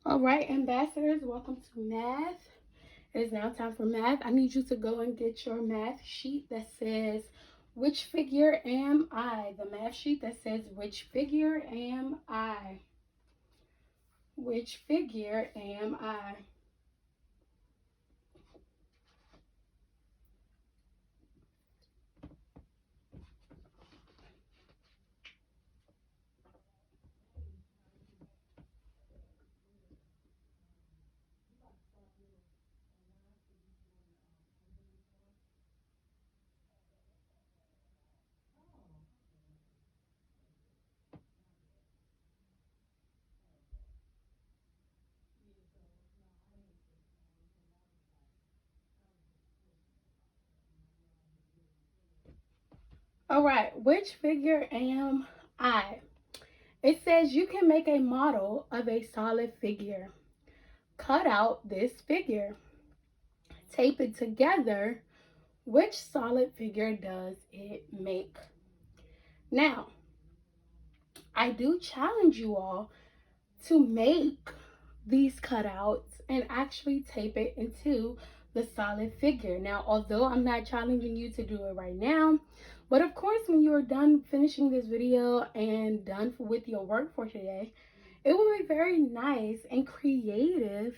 All right, ambassadors, welcome to math. It is now time for math. I need you to go and get your math sheet that says, which figure am I? The math sheet that says, which figure am I? Which figure am I? All right, which figure am I? It says you can make a model of a solid figure. Cut out this figure. Tape it together. Which solid figure does it make? Now, I do challenge you all to make these cutouts and actually tape it into the solid figure. Now, although I'm not challenging you to do it right now, but of course, when you're done finishing this video and done with your work for today, it will be very nice and creative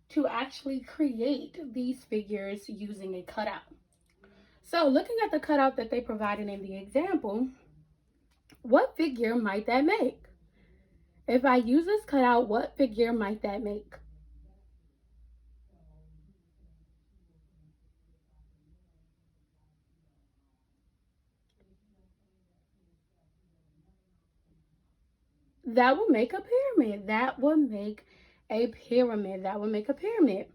to actually create these figures using a cutout. So looking at the cutout that they provided in the example, what figure might that make? If I use this cutout, what figure might that make? That would make a pyramid. That would make a pyramid. That would make a pyramid.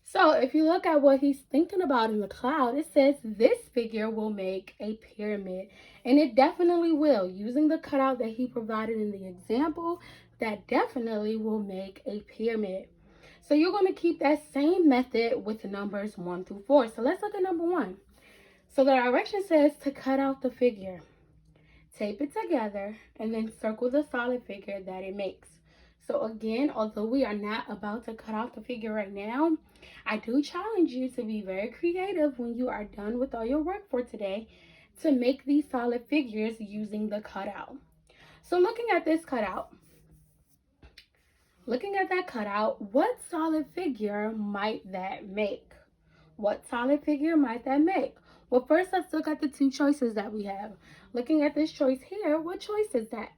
So if you look at what he's thinking about in the cloud, it says this figure will make a pyramid. And it definitely will. Using the cutout that he provided in the example, that definitely will make a pyramid. So you're going to keep that same method with numbers 1 through 4. So let's look at number 1. So the direction says to cut out the figure. Tape it together and then circle the solid figure that it makes. So again, although we are not about to cut out the figure right now, I do challenge you to be very creative when you are done with all your work for today to make these solid figures using the cutout. So looking at this cutout, what solid figure might that make? What solid figure might that make? Well, first let's look at the two choices that we have. Looking at this choice here, what choice is that?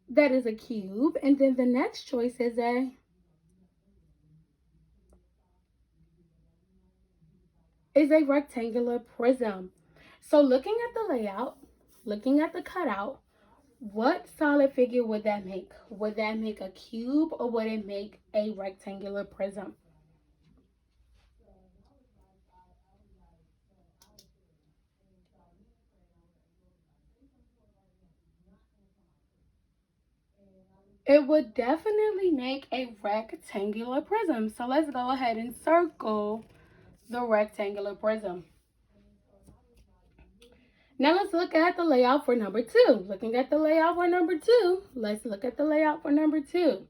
That is a cube. And then the next choice is a rectangular prism. So looking at the layout, looking at the cutout, what solid figure would that make? Would that make a cube or would it make a rectangular prism? It would definitely make a rectangular prism. So let's go ahead and circle the rectangular prism. Now let's look at the layout for number 2. Looking at the layout for number 2, let's look at the layout for number 2.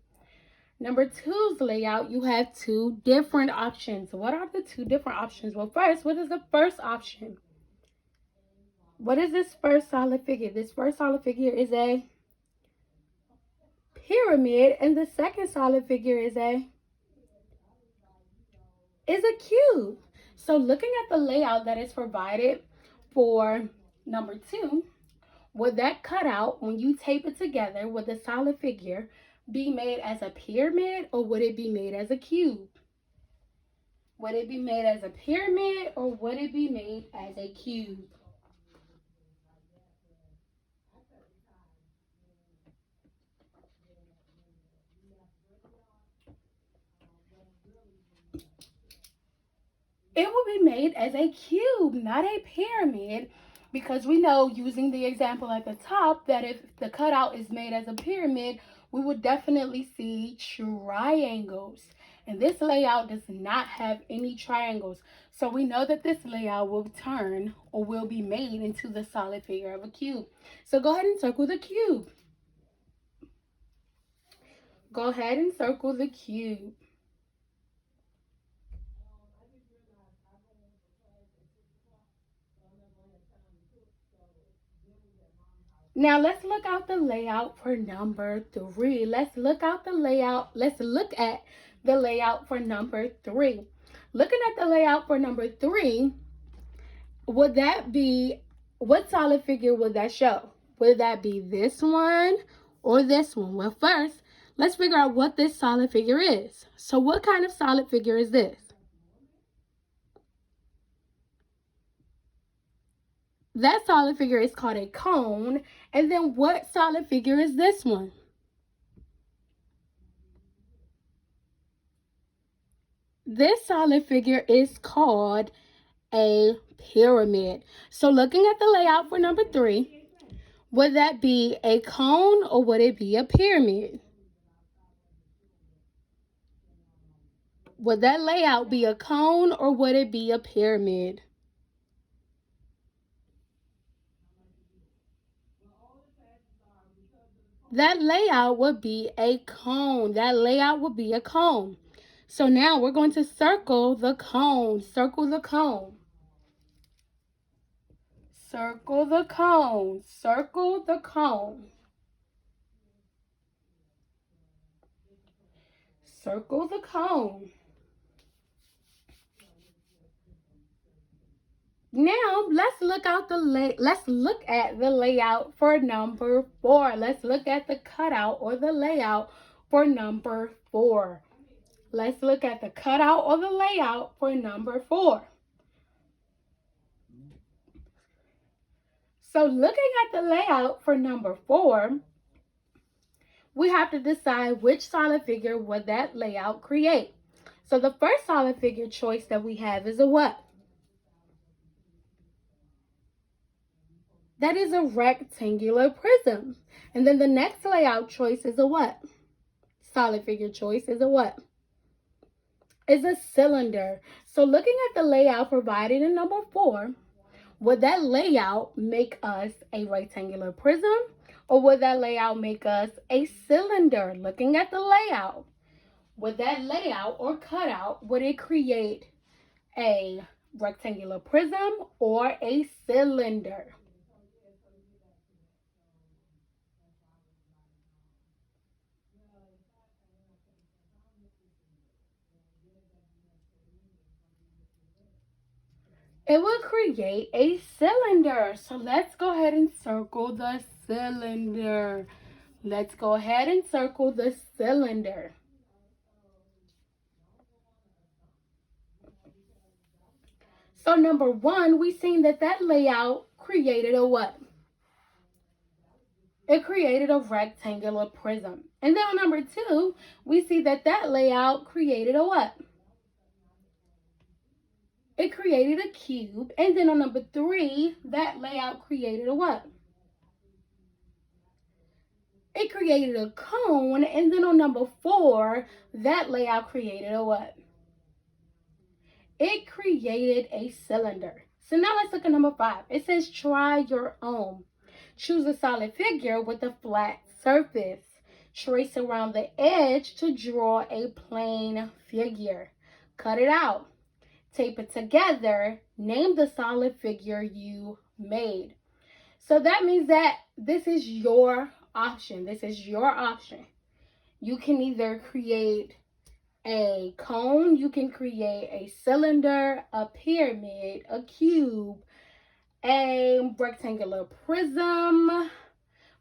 Number 2's layout, you have two different options. What are the two different options? Well, first, what is the first option? What is this first solid figure? This first solid figure is a pyramid, and the second solid figure is a cube. So looking at the layout that is provided for number 2, would that cutout, when you tape it together with a solid figure, be made as a pyramid or would it be made as a cube? Would it be made as a pyramid or would it be made as a cube? It will be made as a cube, not a pyramid, because we know using the example at the top that if the cutout is made as a pyramid, we would definitely see triangles. And this layout does not have any triangles. So we know that this layout will turn or will be made into the solid figure of a cube. So go ahead and circle the cube. Go ahead and circle the cube. Now let's look out the layout for number 3. Let's look at the layout for number 3. Looking at the layout for number 3, would that be, what solid figure would that show? Would that be this one or this one? Well, first, let's figure out what this solid figure is. So what kind of solid figure is this? That solid figure is called a cone. And then what solid figure is this one? This solid figure is called a pyramid. So looking at the layout for number 3, would that be a cone or would it be a pyramid? Would that layout be a cone or would it be a pyramid? That layout would be a cone. That layout would be a cone. So now we're going to circle the cone. Circle the cone. Circle the cone. Circle the cone. Circle the cone. Now let's look at the layout for number 4. Let's look at the cutout or the layout for number 4. Let's look at the cutout or the layout for number 4. So looking at the layout for number 4, we have to decide which solid figure would that layout create. So the first solid figure choice that we have is a what? That is a rectangular prism. And then the next layout choice is a what? Solid figure choice is a what? Is a cylinder. So looking at the layout provided in number 4, would that layout make us a rectangular prism or would that layout make us a cylinder? Looking at the layout, would that layout or cutout, would it create a rectangular prism or a cylinder? It will create a cylinder. So let's go ahead and circle the cylinder. Let's go ahead and circle the cylinder. So number 1, we seen that layout created a what? It created a rectangular prism. And then on number 2, we see that layout created a what? It created a cube. And then on number 3, that layout created a what? It created a cone. And then on number 4, that layout created a what? It created a cylinder. So now let's look at number 5. It says try your own. Choose a solid figure with a flat surface. Trace around the edge to draw a plain figure. Cut it out. Tape it together. Name the solid figure you made. So that means that this is your option. This is your option. You can either create a cone, you can create a cylinder, a pyramid, a cube, a rectangular prism,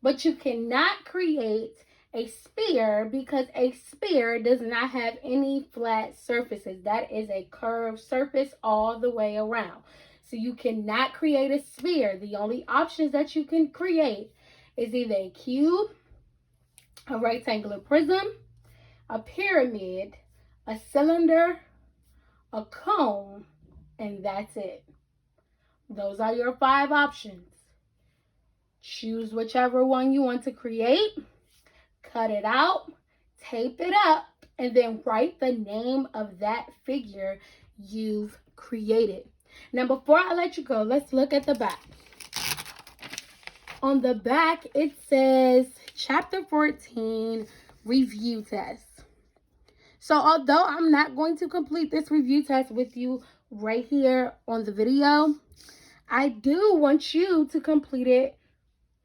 but you cannot create a sphere because a sphere does not have any flat surfaces. That is a curved surface all the way around. So you cannot create a sphere. The only options that you can create is either a cube, a rectangular prism, a pyramid, a cylinder, a cone, and that's it. Those are your 5 options. Choose whichever one you want to create, cut it out, tape it up, and then write the name of that figure you've created. Now, before I let you go, let's look at the back. On the back, it says Chapter 14, review test. So although I'm not going to complete this review test with you right here on the video, I do want you to complete it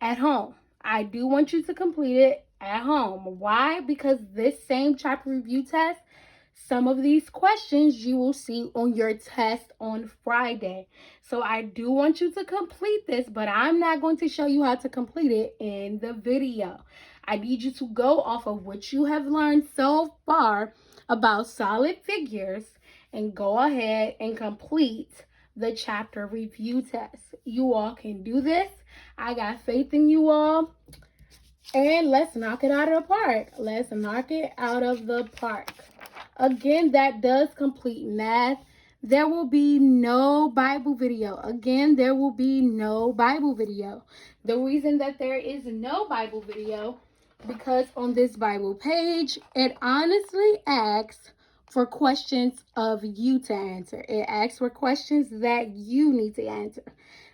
at home. I do want you to complete it at home. Why? Because this same chapter review test, some of these questions you will see on your test on Friday. So I do want you to complete this, but I'm not going to show you how to complete it in the video. I need you to go off of what you have learned so far about solid figures and go ahead and complete the chapter review test. You all can do this. I got faith in you all. And let's knock it out of the park. Let's knock it out of the park. Again, that does complete math. There will be no Bible video. Again, there will be no Bible video. The reason that there is no Bible video, because on this Bible page, it honestly asks for questions of you to answer. It asks for questions that you need to answer.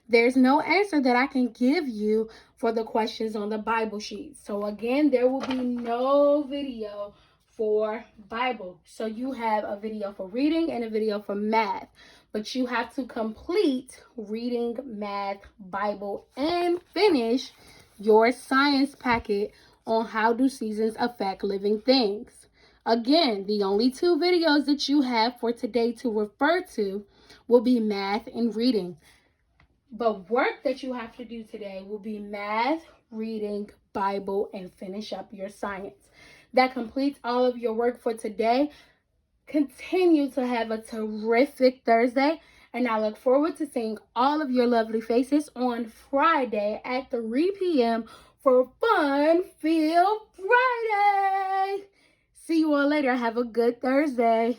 There's no answer that I can give you for the questions on the Bible sheet. So again, there will be no video for Bible. So you have a video for reading and a video for math. But you have to complete reading, math, Bible, and finish your science packet on how do seasons affect living things. Again, the only two videos that you have for today to refer to will be math and reading. But work that you have to do today will be math, reading, Bible, and finish up your science. That completes all of your work for today. Continue to have a terrific Thursday, and I look forward to seeing all of your lovely faces on Friday at 3 p.m. for Fun Filled Friday. See you all later. Have a good Thursday.